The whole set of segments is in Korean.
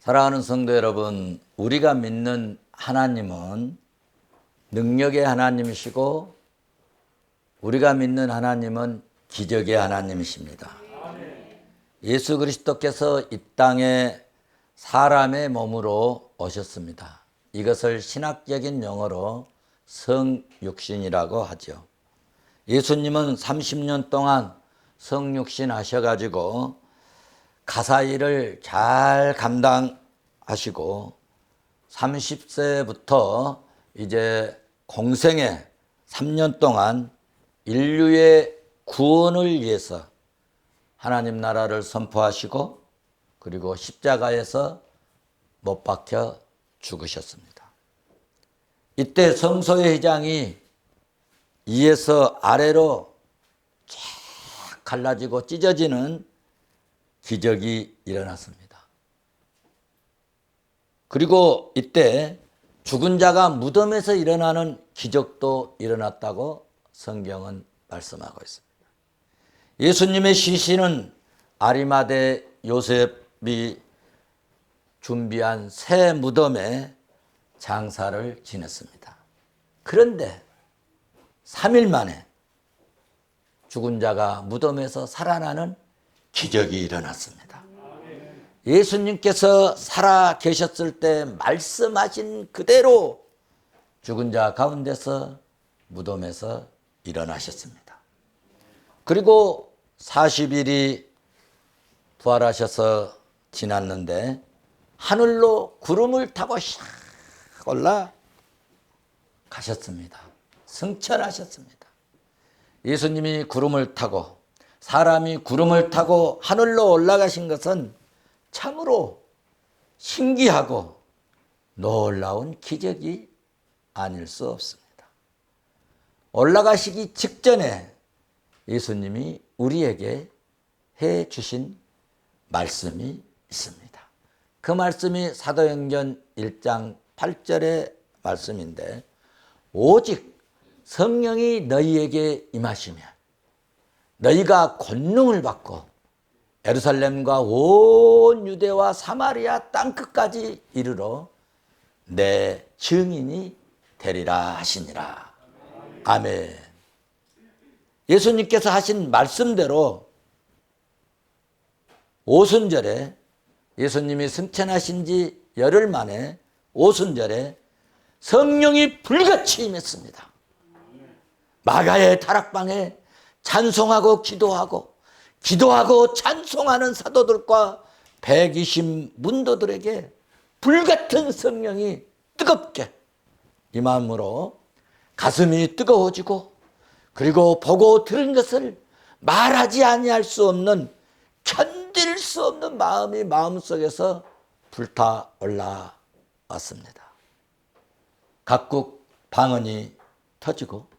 사랑하는 성도 여러분, 우리가 믿는 하나님은 능력의 하나님이시고 우리가 믿는 하나님은 기적의 하나님이십니다. 예수 그리스도께서 이 땅에 사람의 몸으로 오셨습니다. 이것을 신학적인 용어로 성육신이라고 하죠. 예수님은 30년 동안 성육신 하셔가지고 가사일을 잘 감당하시고 30세부터 이제 공생애 3년 동안 인류의 구원을 위해서 하나님 나라를 선포하시고 그리고 십자가에서 못 박혀 죽으셨습니다. 이때 성소의 회장이 위에서 아래로 쫙 갈라지고 찢어지는 기적이 일어났습니다. 그리고 이때 죽은 자가 무덤에서 일어나는 기적도 일어났다고 성경은 말씀하고 있습니다. 예수님의 시신은 아리마대 요셉이 준비한 새 무덤에 장사를 지냈습니다. 그런데 3일 만에 죽은 자가 무덤에서 살아나는 기적이 일어났습니다. 예수님께서 살아 계셨을 때 말씀하신 그대로 죽은 자 가운데서 무덤에서 일어나셨습니다. 그리고 40일이 부활하셔서 지났는데 하늘로 구름을 타고 샥 올라가셨습니다. 승천하셨습니다. 예수님이 구름을 타고 사람이 구름을 타고 하늘로 올라가신 것은 참으로 신기하고 놀라운 기적이 아닐 수 없습니다. 올라가시기 직전에 예수님이 우리에게 해 주신 말씀이 있습니다. 그 말씀이 사도행전 1장 8절의 말씀인데 오직 성령이 너희에게 임하시면 너희가 권능을 받고 예루살렘과 온 유대와 사마리아 땅끝까지 이르러 내 증인이 되리라 하시니라. 아멘. 예수님께서 하신 말씀대로 오순절에 예수님이 승천하신 지 열흘 만에 오순절에 성령이 불같이 임했습니다. 마가의 다락방에 찬송하고 기도하고 찬송하는 사도들과 120 문도들에게 불같은 성령이 뜨겁게 이 마음으로 가슴이 뜨거워지고 그리고 보고 들은 것을 말하지 아니할 수 없는 견딜 수 없는 마음이 마음속에서 불타 올라왔습니다. 각국 방언이 터지고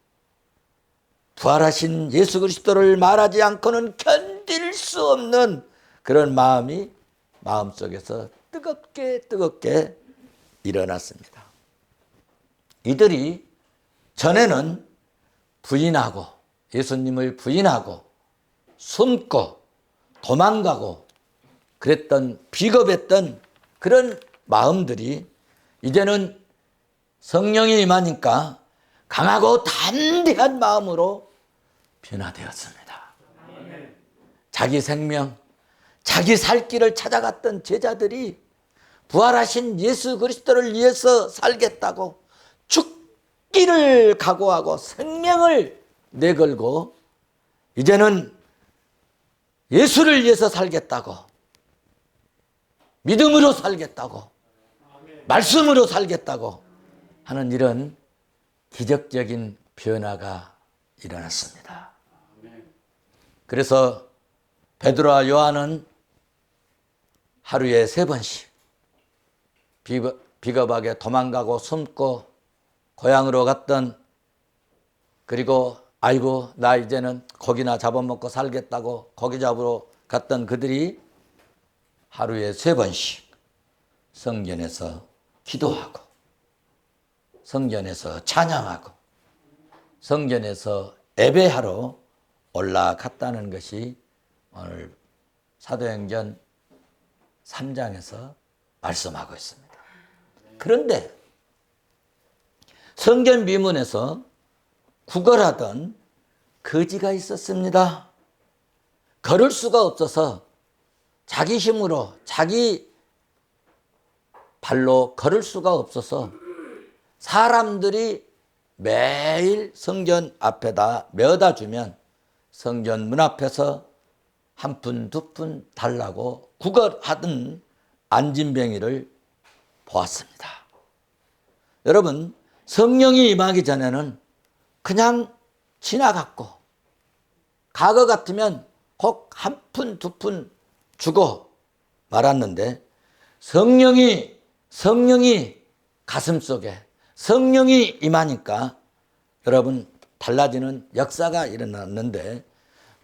부활하신 예수 그리스도를 말하지 않고는 견딜 수 없는 그런 마음이 마음속에서 뜨겁게 일어났습니다. 이들이 전에는 부인하고 예수님을 부인하고 숨고 도망가고 그랬던 비겁했던 그런 마음들이 이제는 성령이 임하니까 강하고 담대한 마음으로 변화되었습니다. 자기 생명, 자기 살 길을 찾아갔던 제자들이 부활하신 예수 그리스도를 위해서 살겠다고 죽기를 각오하고 생명을 내걸고 이제는 예수를 위해서 살겠다고 믿음으로 살겠다고 말씀으로 살겠다고 하는 이런 기적적인 변화가 일어났습니다. 그래서 베드로와 요한은 하루에 3번씩 비겁하게 도망가고 숨고 고향으로 갔던 그리고 아이고 나 이제는 고기나 잡아먹고 살겠다고 고기 잡으러 갔던 그들이 하루에 3번씩 성전에서 기도하고 성전에서 찬양하고 성전에서 예배하러 올라갔다는 것이 오늘 사도행전 3장에서 말씀하고 있습니다. 그런데 성경 비문에서 구걸하던 거지가 있었습니다. 걸을 수가 없어서 자기 힘으로 자기 발로 걸을 수가 없어서 사람들이 매일 성전 앞에다 메어다 주면 성전 문 앞에서 한 푼, 두 푼 달라고 구걸하던 안진뱅이를 보았습니다. 여러분, 성령이 임하기 전에는 그냥 지나갔고, 과거 같으면 꼭 한 푼, 두 푼 주고 말았는데, 성령이 가슴속에 성령이 임하니까 여러분 달라지는 역사가 일어났는데,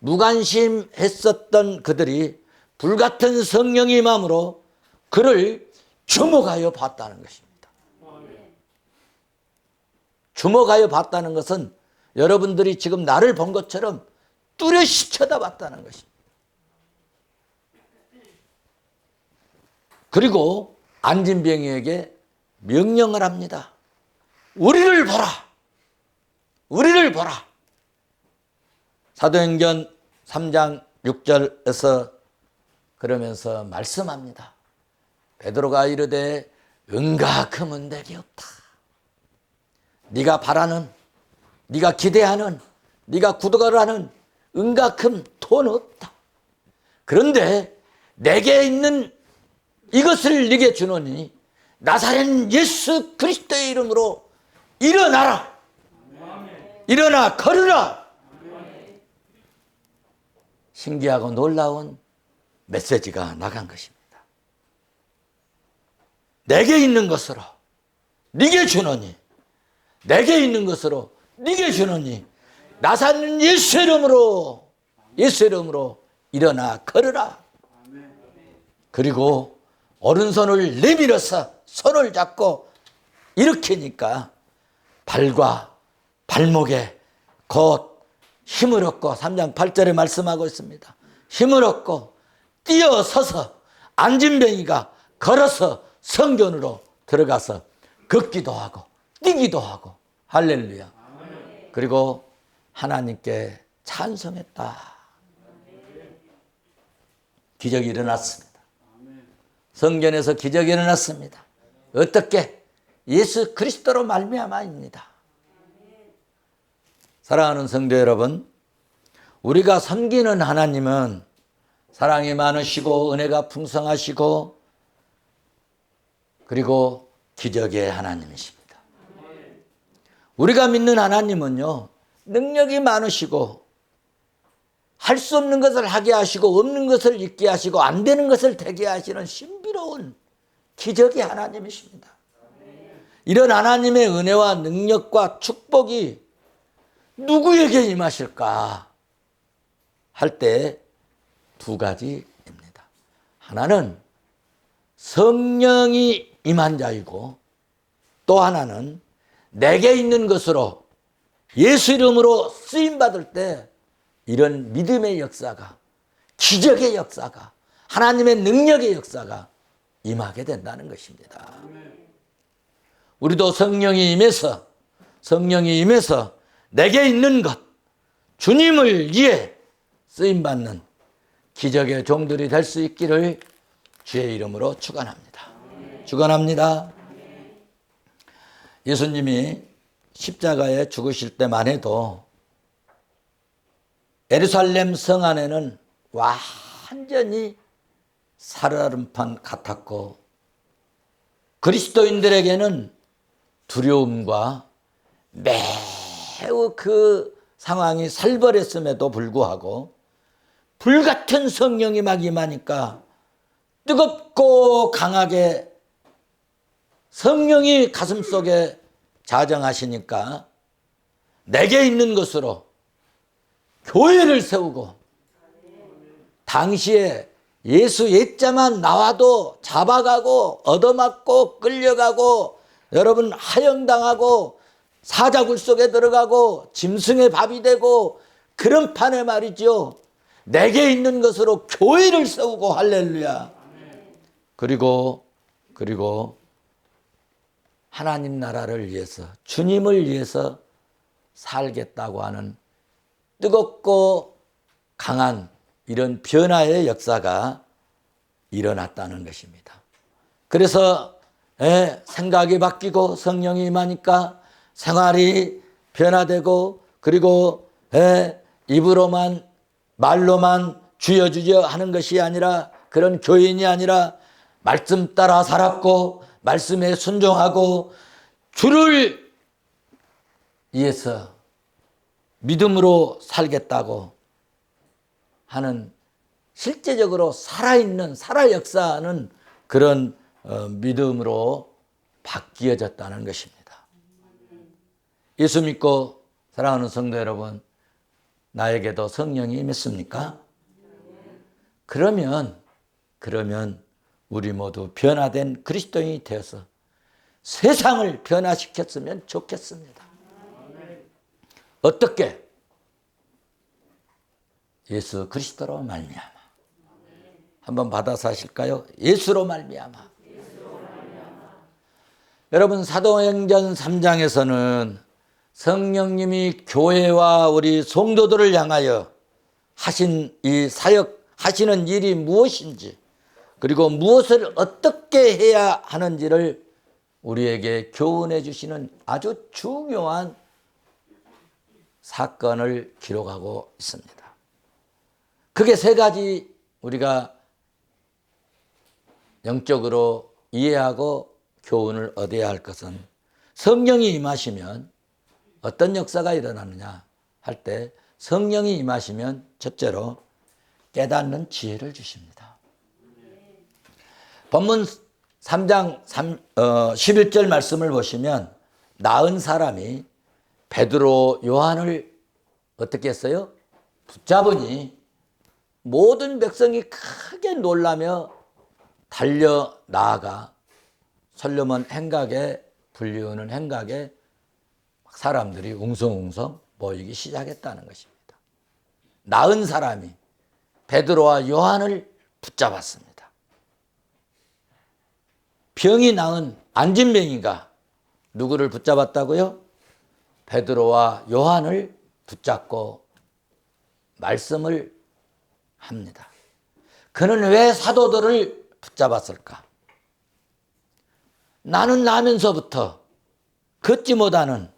무관심했었던 그들이 불같은 성령의 임함으로 그를 주목하여 봤다는 것입니다. 주목하여 봤다는 것은 여러분들이 지금 나를 본 것처럼 뚜렷이 쳐다봤다는 것입니다. 그리고 안진병이에게 명령을 합니다. 우리를 보라. 우리를 보라. 사도행전 3장 6절에서 그러면서 말씀합니다. 베드로가 이르되 은과 금은 내게 없다. 네가 바라는, 네가 기대하는, 네가 구독하는 은과 금, 돈 없다. 그런데 내게 있는 이것을 네게 주노니 나사렛 예수 그리스도의 이름으로 일어나라. 일어나 걸으라. 신기하고 놀라운 메시지가 나간 것입니다. 내게 있는 것으로 네게 주노니, 내게 있는 것으로 네게 주노니 나사렛 예수 이름으로 일어나 걸으라. 그리고 오른손을 내밀어서 손을 잡고 일으키니까 발과 발목에 곧 힘을 얻고, 3장 8절에 말씀하고 있습니다. 힘을 얻고 뛰어서서 안진뱅이가 걸어서 성전으로 들어가서 걷기도 하고 뛰기도 하고, 할렐루야. 그리고 하나님께 찬송했다. 기적이 일어났습니다. 성전에서 기적이 일어났습니다. 어떻게? 예수 그리스도로 말미암아입니다. 사랑하는 성도 여러분, 우리가 섬기는 하나님은 사랑이 많으시고 은혜가 풍성하시고 그리고 기적의 하나님이십니다. 우리가 믿는 하나님은요, 능력이 많으시고 할 수 없는 것을 하게 하시고 없는 것을 있게 하시고 안 되는 것을 되게 하시는 신비로운 기적의 하나님이십니다. 이런 하나님의 은혜와 능력과 축복이 누구에게 임하실까 할 때 두 가지입니다. 하나는 성령이 임한 자이고, 또 하나는 내게 있는 것으로 예수 이름으로 쓰임받을 때 이런 믿음의 역사가, 기적의 역사가, 하나님의 능력의 역사가 임하게 된다는 것입니다. 우리도 성령이 임해서 내게 있는 것, 주님을 위해 쓰임받는 기적의 종들이 될 수 있기를 주의 이름으로 축원합니다. 축원합니다. 예수님이 십자가에 죽으실 때만 해도 예루살렘 성 안에는 완전히 살얼음판 같았고, 그리스도인들에게는 두려움과 매우 그 상황이 살벌했음에도 불구하고 불같은 성령이 막 임하니까 뜨겁고 강하게 성령이 가슴속에 자정하시니까 내게 있는 것으로 교회를 세우고, 당시에 예수 옛자만 나와도 잡아가고 얻어맞고 끌려가고 여러분 하형당하고 사자굴 속에 들어가고 짐승의 밥이 되고 그런 판에 말이죠. 내게 있는 것으로 교회를 세우고, 할렐루야. 그리고 그리고 하나님 나라를 위해서, 주님을 위해서 살겠다고 하는 뜨겁고 강한 이런 변화의 역사가 일어났다는 것입니다. 그래서 생각이 바뀌고 성령이 임하니까 생활이 변화되고, 그리고 입으로만 말로만 주여 주여 하는 것이 아니라, 그런 교인이 아니라 말씀 따라 살았고 말씀에 순종하고 주를 위해서 믿음으로 살겠다고 하는, 실제적으로 살아있는, 살아 역사하는 그런 믿음으로 바뀌어졌다는 것입니다. 예수 믿고 사랑하는 성도 여러분, 나에게도 성령이 임했습니까? 그러면 우리 모두 변화된 그리스도인이 되어서 세상을 변화시켰으면 좋겠습니다. 어떻게? 예수 그리스도로 말미암아. 한번 받아서 하실까요? 예수로 말미암아. 여러분, 사도행전 3장에서는 성령님이 교회와 우리 성도들을 향하여 하신 이 사역, 하시는 일이 무엇인지, 그리고 무엇을 어떻게 해야 하는지를 우리에게 교훈해 주시는 아주 중요한 사건을 기록하고 있습니다. 그게 세 가지 우리가 영적으로 이해하고 교훈을 얻어야 할 것은, 성령이 임하시면 어떤 역사가 일어나느냐 할 때, 성령이 임하시면 첫째로 깨닫는 지혜를 주십니다. 본문 3장 11절 말씀을 보시면, 나은 사람이 베드로 요한을 어떻게 했어요? 붙잡으니 모든 백성이 크게 놀라며 달려 나아가 솔로몬 행각에, 불리우는 행각에 사람들이 웅성웅성 모이기 시작했다는 것입니다. 나은 사람이 베드로와 요한을 붙잡았습니다. 병이 나은 안진뱅이가 누구를 붙잡았다고요? 베드로와 요한을 붙잡고 말씀을 합니다. 그는 왜 사도들을 붙잡았을까? 나는 나면서부터 걷지 못하는,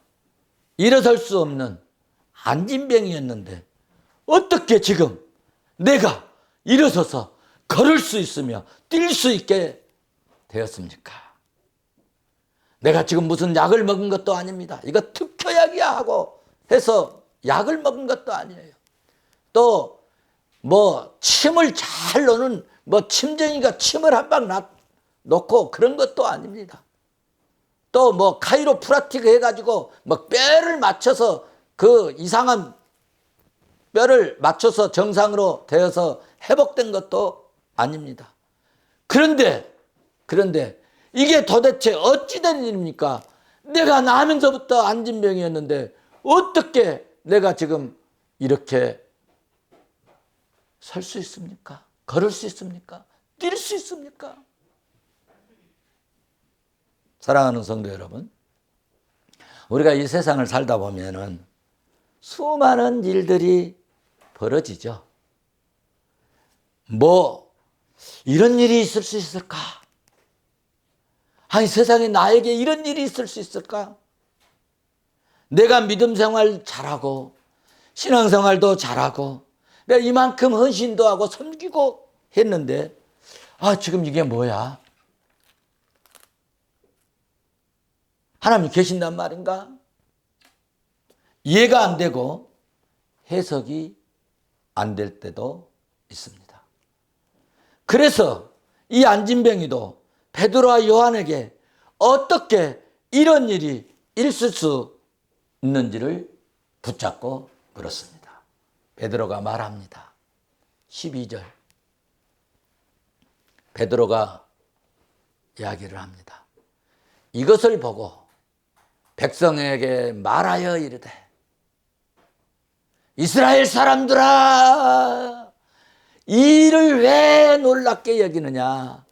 일어설 수 없는 안진병이었는데 어떻게 지금 내가 일어서서 걸을 수 있으며 뛸 수 있게 되었습니까? 내가 지금 무슨 약을 먹은 것도 아닙니다. 이거 특효약이야 하고 해서 약을 먹은 것도 아니에요. 또 침을 잘 놓는 침쟁이가 침을 한 방 놓고 그런 것도 아닙니다. 또 카이로프라틱 해가지고 뼈를 맞춰서, 그 이상한 뼈를 맞춰서 정상으로 되어서 회복된 것도 아닙니다. 그런데 이게 도대체 어찌 된 일입니까? 내가 나면서부터 안진병이었는데 어떻게 내가 지금 이렇게 설 수 있습니까? 걸을 수 있습니까? 뛸 수 있습니까? 사랑하는 성도 여러분, 우리가 이 세상을 살다 보면은 수많은 일들이 벌어지죠. 이런 일이 있을 수 있을까? 아니, 세상에 나에게 이런 일이 있을 수 있을까? 내가 믿음 생활 잘하고 신앙생활도 잘하고 내가 이만큼 헌신도 하고 섬기고 했는데, 지금 이게 뭐야? 하나님이 계신단 말인가? 이해가 안 되고 해석이 안 될 때도 있습니다. 그래서 이 안진뱅이도 베드로와 요한에게 어떻게 이런 일이 있을 수 있는지를 붙잡고 물었습니다. 베드로가 말합니다. 12절. 베드로가 이야기를 합니다. 이것을 보고 백성에게 말하여 이르되, 이스라엘 사람들아, 이 일을 왜 놀랍게 여기느냐?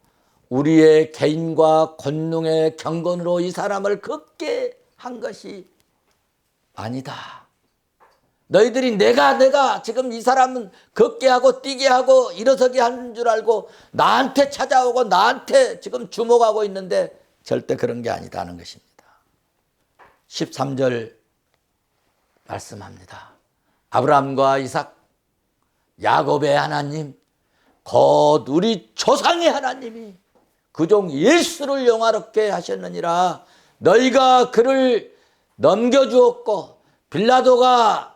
우리의 개인과 권능의 경건으로 이 사람을 걷게 한 것이 아니다. 너희들이 내가 지금 이 사람은 걷게 하고 뛰게 하고 일어서게 하는 줄 알고 나한테 찾아오고 나한테 지금 주목하고 있는데 절대 그런 게 아니다는 것입니다. 13절 말씀합니다. 아브라함과 이삭, 야곱의 하나님, 곧 우리 조상의 하나님이 그 종 예수를 영화롭게 하셨느니라. 너희가 그를 넘겨주었고 빌라도가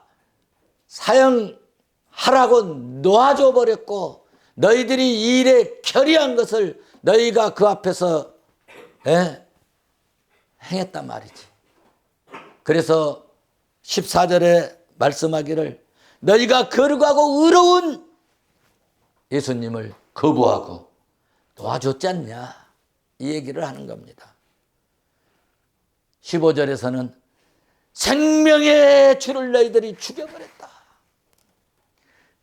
사형하라고 놓아줘 버렸고 너희들이 이 일에 결의한 것을 너희가 그 앞에서 행했단 말이지. 그래서 14절에 말씀하기를 너희가 거룩하고 의로운 예수님을 거부하고 도와줬지 않냐, 이 얘기를 하는 겁니다. 15절에서는 생명의 주를 너희들이 죽여버렸다.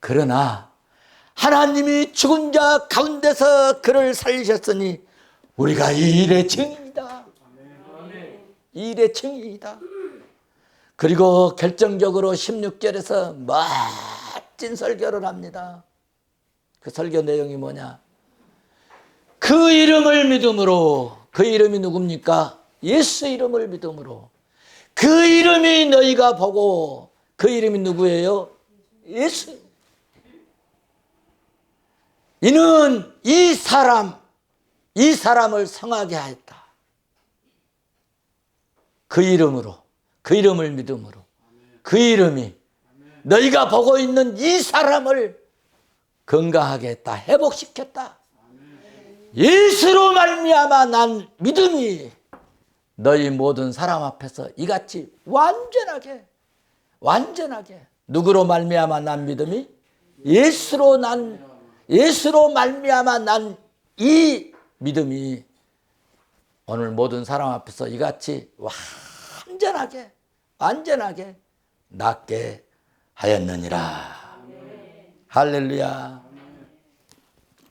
그러나 하나님이 죽은 자 가운데서 그를 살리셨으니 우리가 이 일의 증인이다. 이 일의 증인이다. 그리고 결정적으로 16절에서 멋진 설교를 합니다. 그 설교 내용이 뭐냐? 그 이름을 믿음으로, 그 이름이 누굽니까? 예수 이름을 믿음으로. 그 이름이 너희가 보고, 그 이름이 누구예요? 예수. 이는 이 사람을 성하게 하였다. 그 이름으로, 그 이름을 믿음으로. 그 이름이 너희가 보고 있는 이 사람을 건강하게 했다. 회복시켰다. 예수로 말미암아 난 믿음이 너희 모든 사람 앞에서 이같이 완전하게 누구로 말미암아 난 믿음이 예수로 말미암아 난 이 믿음이 오늘 모든 사람 앞에서 이같이 완전하게 낫게 하였느니라. 할렐루야.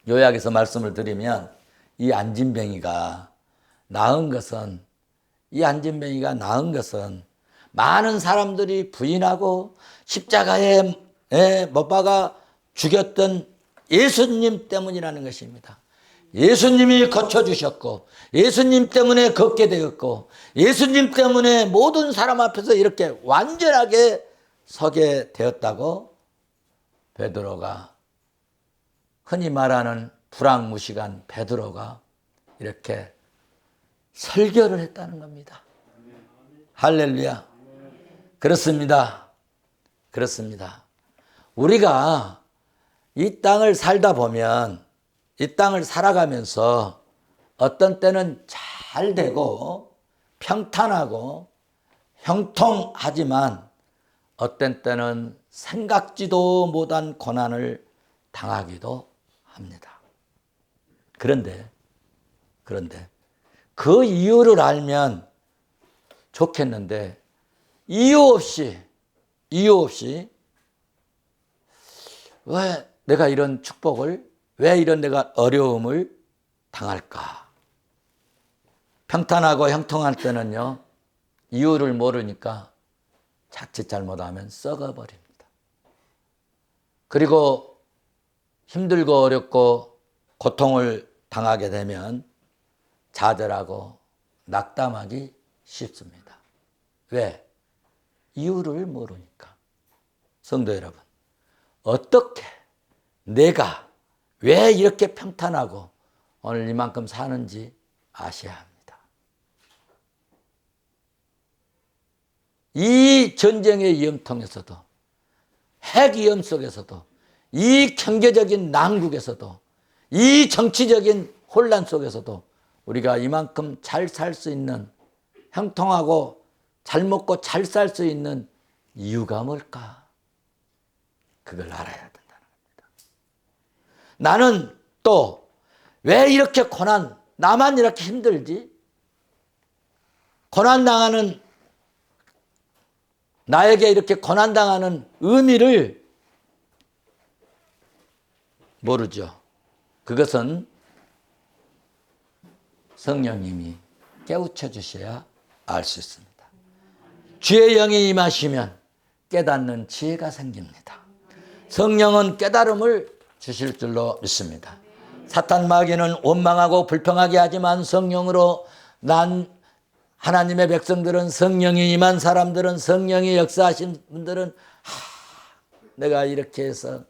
요약해서 말씀을 드리면 이 안진뱅이가 나은 것은 많은 사람들이 부인하고 십자가에 못 박아 죽였던 예수님 때문이라는 것입니다. 예수님이 고쳐주셨고 예수님 때문에 걷게 되었고 예수님 때문에 모든 사람 앞에서 이렇게 완전하게 서게 되었다고 베드로가, 흔히 말하는 불황무식한 베드로가 이렇게 설교를 했다는 겁니다. 할렐루야. 그렇습니다. 우리가 이 땅을 살다 보면, 이 땅을 살아가면서 어떤 때는 잘 되고 평탄하고 형통하지만 어떤 때는 생각지도 못한 고난을 당하기도 합니다. 그런데 그 이유를 알면 좋겠는데 이유 없이 왜 내가 이런 축복을, 왜 이런 내가 어려움을 당할까? 평탄하고 형통할 때는요, 이유를 모르니까 자칫 잘못하면 썩어버립니다. 그리고 힘들고 어렵고 고통을 당하게 되면 좌절하고 낙담하기 쉽습니다. 왜? 이유를 모르니까. 성도 여러분, 어떻게 내가 왜 이렇게 평탄하고 오늘 이만큼 사는지 아셔야 합니다. 이 전쟁의 위험통에서도, 핵 위험 속에서도, 이 경제적인 난국에서도, 이 정치적인 혼란 속에서도 우리가 이만큼 잘 살 수 있는, 형통하고 잘 먹고 잘 살 수 있는 이유가 뭘까? 그걸 알아야 된다는 겁니다. 나는 또 왜 이렇게 나만 이렇게 힘들지? 나에게 이렇게 고난당하는 의미를 모르죠. 그것은 성령님이 깨우쳐 주셔야 알 수 있습니다. 주의 영이 임하시면 깨닫는 지혜가 생깁니다. 성령은 깨달음을 주실 줄로 믿습니다. 사탄 마귀는 원망하고 불평하게 하지만 성령으로 난 하나님의 백성들은, 성령이 임한 사람들은, 성령이 역사하신 분들은 내가 이렇게 해서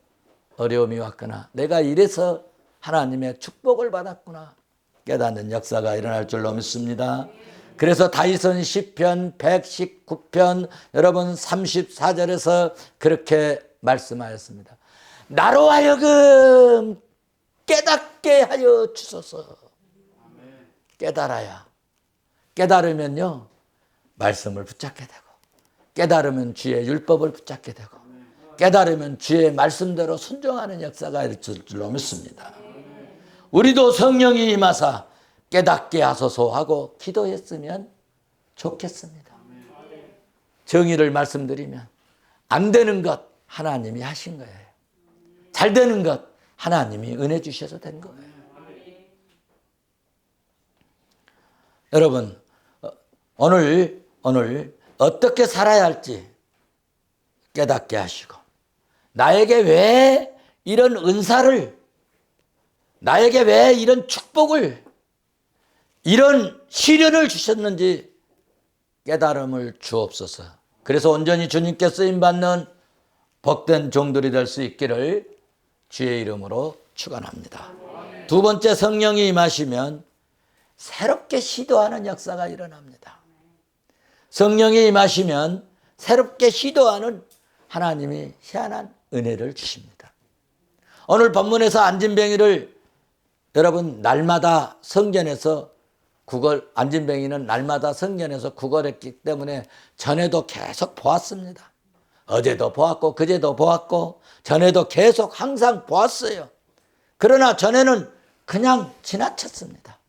어려움이 왔구나, 내가 이래서 하나님의 축복을 받았구나 깨닫는 역사가 일어날 줄로 믿습니다. 그래서 다윗은 시편 119편 여러분 34절에서 그렇게 말씀하였습니다. 나로 하여금 깨닫게 하여 주소서. 깨달아야, 깨달으면요 말씀을 붙잡게 되고, 깨달으면 주의 율법을 붙잡게 되고, 깨달으면 주의 말씀대로 순종하는 역사가 있을 줄로 믿습니다. 우리도 성령이 임하사 깨닫게 하소서 하고 기도했으면 좋겠습니다. 정의를 말씀드리면 안 되는 것 하나님이 하신 거예요. 잘 되는 것 하나님이 은혜 주셔서 된 거예요. 여러분, 오늘 어떻게 살아야 할지 깨닫게 하시고, 나에게 왜 이런 은사를, 나에게 왜 이런 축복을, 이런 시련을 주셨는지 깨달음을 주옵소서. 그래서 온전히 주님께 쓰임받는 복된 종들이 될 수 있기를 주의 이름으로 축원합니다. 두 번째, 성령이 임하시면 새롭게 시도하는 역사가 일어납니다. 성령이 임하시면 새롭게 시도하는 하나님이 희한한 은혜를 주십니다. 오늘 본문에서 안진뱅이를 여러분 날마다 성전에서 안진뱅이는 날마다 성전에서 구걸했기 때문에 전에도 계속 보았습니다. 어제도 보았고 그제도 보았고 전에도 계속 항상 보았어요. 그러나 전에는 그냥 지나쳤습니다.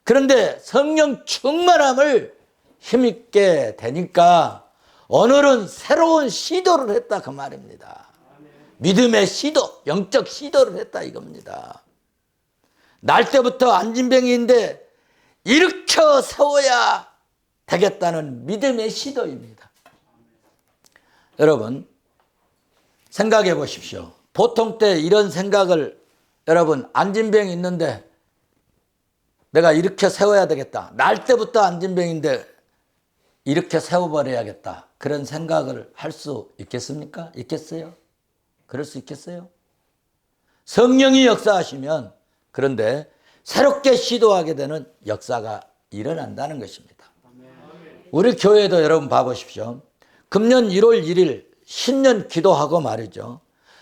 그런데 성령 충만함을 힘있게 되니까 오늘은 새로운 시도를 했다 그 말입니다. 믿음의 시도, 영적 시도를 했다 이겁니다. 날 때부터 안진뱅이인데 일으켜 세워야 되겠다는 믿음의 시도입니다. 여러분 생각해 보십시오. 보통 때 이런 생각을, 여러분 안진뱅이 있는데 내가 일으켜 세워야 되겠다, 날 때부터 안진뱅인데 이렇게 세워버려야겠다, 그런 생각을 할 수 있겠습니까? 있겠어요? 그럴 수 있겠어요? 성령이 역사하시면, 그런데 새롭게 시도하게 되는 역사가 일어난다는 것입니다. 우리 교회도 여러분 봐보십시오. 금년 1월 1일 신년 기도하고 말이죠,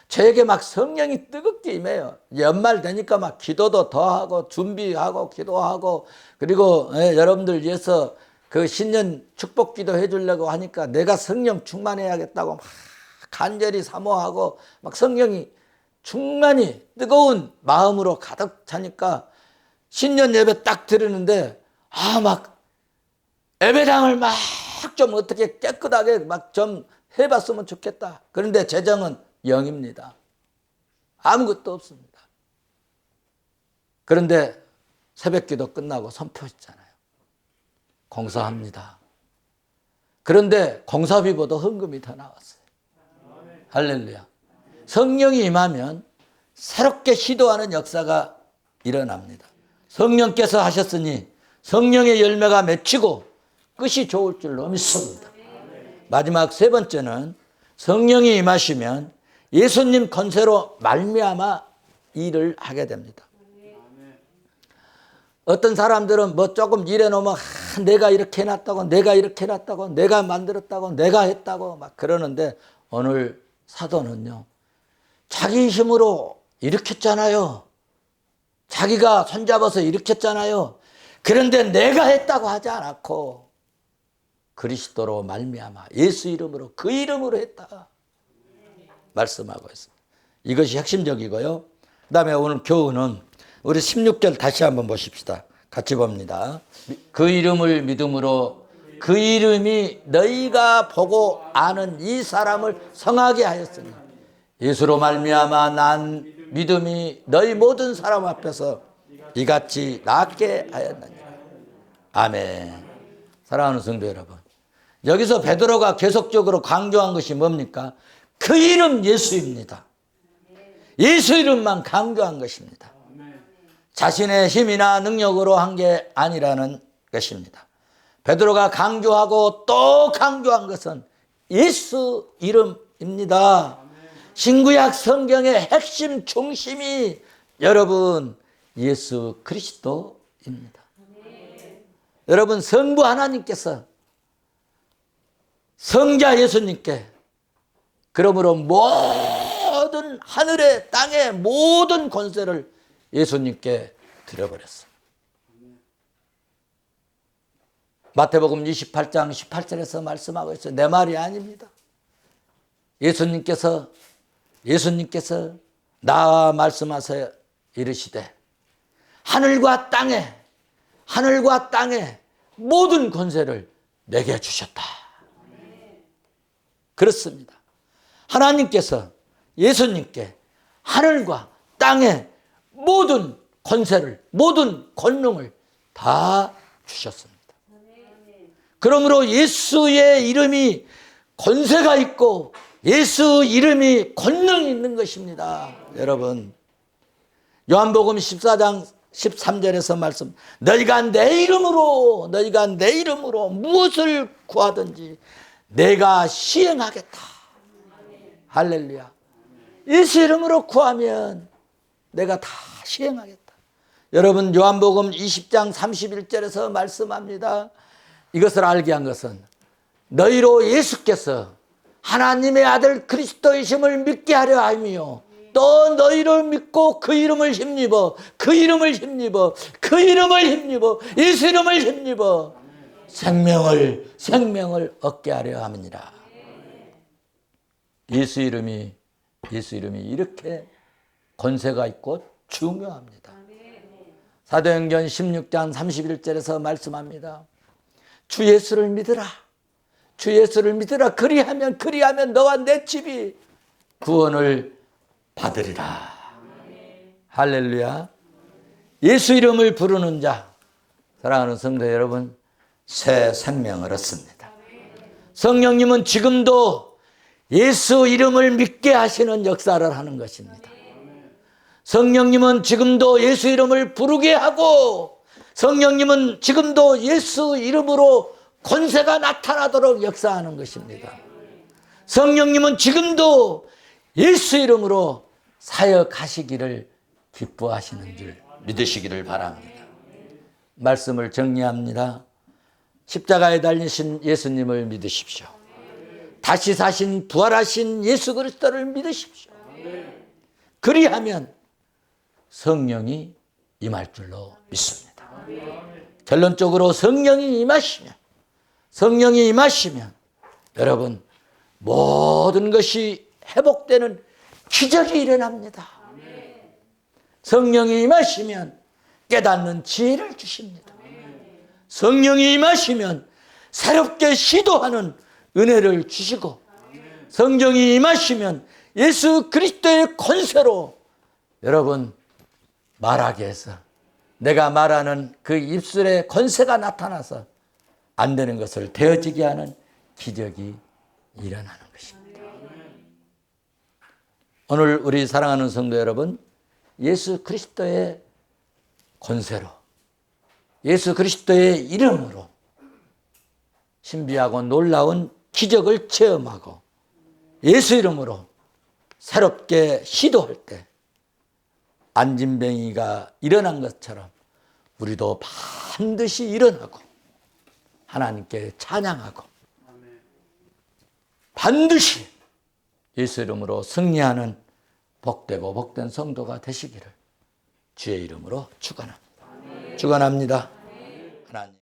저에게 막 성령이 뜨겁게 임해요. 연말 되니까 막 기도도 더 하고 준비하고 기도하고, 그리고 여러분들 위해서 그 신년 축복 기도 해주려고 하니까 내가 성령 충만해야겠다고 막 간절히 사모하고 막 성령이 충만히 뜨거운 마음으로 가득 차니까 신년 예배 딱 드리는데 막 예배당을 막 좀 어떻게 깨끗하게 막 좀 해봤으면 좋겠다. 그런데 재정은 0입니다. 아무것도 없습니다. 그런데 새벽기도 끝나고 선포했잖아요. 공사합니다. 그런데 공사비보다 헌금이 더 나왔어요. 할렐루야. 성령이 임하면 새롭게 시도하는 역사가 일어납니다. 성령께서 하셨으니 성령의 열매가 맺히고 끝이 좋을 줄로 믿습니다. 마지막 세 번째는 성령이 임하시면 예수님 권세로 말미암아 일을 하게 됩니다. 어떤 사람들은 뭐 조금 일해놓으면 내가 이렇게 해놨다고, 내가 이렇게 해놨다고, 내가 만들었다고, 내가 했다고 막 그러는데, 오늘 사도는요 자기 힘으로 일으켰잖아요. 자기가 손잡아서 일으켰잖아요. 그런데 내가 했다고 하지 않았고 그리스도로 말미암아 예수 이름으로, 그 이름으로 했다 말씀하고 있습니다. 이것이 핵심적이고요. 그 다음에 오늘 교훈은 우리 16절 다시 한번 보십시다. 같이 봅니다. 그 이름을 믿음으로 그 이름이 너희가 보고 아는 이 사람을 성하게 하였으니 예수로 말미암아 난 믿음이 너희 모든 사람 앞에서 이같이 낫게 하였느니라. 아멘. 사랑하는 성도 여러분, 여기서 베드로가 계속적으로 강조한 것이 뭡니까? 그 이름 예수입니다. 예수 이름만 강조한 것입니다. 자신의 힘이나 능력으로 한 게 아니라는 것입니다. 베드로가 강조하고 또 강조한 것은 예수 이름입니다. 신구약 성경의 핵심 중심이 여러분 예수 그리스도입니다. 여러분, 성부 하나님께서 성자 예수님께 그러므로 모든 하늘의 땅의 모든 권세를 예수님께 드려버렸어요. 마태복음 28장 18절에서 말씀하고 있어요. 내 말이 아닙니다. 예수님께서 나 말씀하세요. 이르시되 하늘과 땅에 모든 권세를 내게 주셨다. 그렇습니다. 하나님께서 예수님께 하늘과 땅의 모든 권세를, 모든 권능을 다 주셨습니다. 그러므로 예수의 이름이 권세가 있고 예수 이름이 권능이 있는 것입니다. 여러분, 요한복음 14장 13절에서 말씀, 너희가 내 이름으로 무엇을 구하든지 내가 시행하겠다. 할렐루야. 예수 이름으로 구하면 내가 다 시행하겠다. 여러분, 요한복음 20장 31절에서 말씀합니다. 이것을 알게 한 것은 너희로 예수께서 하나님의 아들 그리스도이심을 믿게 하려 함이요, 또 너희를 믿고 그 이름을 힘입어 예수 이름을 힘입어 생명을 얻게 하려 함이니라. 예수 이름이 이렇게 권세가 있고 중요합니다. 사도행전 16장 31절에서 말씀합니다. 주 예수를 믿으라. 그리하면 너와 내 집이 구원을 받으리라. 할렐루야. 예수 이름을 부르는 자, 사랑하는 성도 여러분, 새 생명을 얻습니다. 성령님은 지금도 예수 이름을 믿게 하시는 역사를 하는 것입니다. 성령님은 지금도 예수 이름을 부르게 하고, 성령님은 지금도 예수 이름으로 권세가 나타나도록 역사하는 것입니다. 성령님은 지금도 예수 이름으로 사역하시기를 기뻐하시는 줄 믿으시기를 바랍니다. 말씀을 정리합니다. 십자가에 달리신 예수님을 믿으십시오. 다시 사신 부활하신 예수 그리스도를 믿으십시오. 그리하면 성령이 임할 줄로 믿습니다. 결론적으로 성령이 임하시면 여러분 모든 것이 회복되는 기적이 일어납니다. 성령이 임하시면 깨닫는 지혜를 주십니다. 성령이 임하시면 새롭게 시도하는 은혜를 주시고, 성령이 임하시면 예수 그리스도의 권세로 여러분 말하게 해서 내가 말하는 그 입술에 권세가 나타나서 안 되는 것을 되어지게 하는 기적이 일어나는 것입니다. 오늘 우리 사랑하는 성도 여러분, 예수 그리스도의 권세로, 예수 그리스도의 이름으로 신비하고 놀라운 기적을 체험하고 예수 이름으로 새롭게 시도할 때 안진뱅이가 일어난 것처럼 우리도 반드시 일어나고 하나님께 찬양하고 반드시 예수 이름으로 승리하는 복되고 복된 성도가 되시기를 주의 이름으로 축원합니다. 축원합니다. 하나님.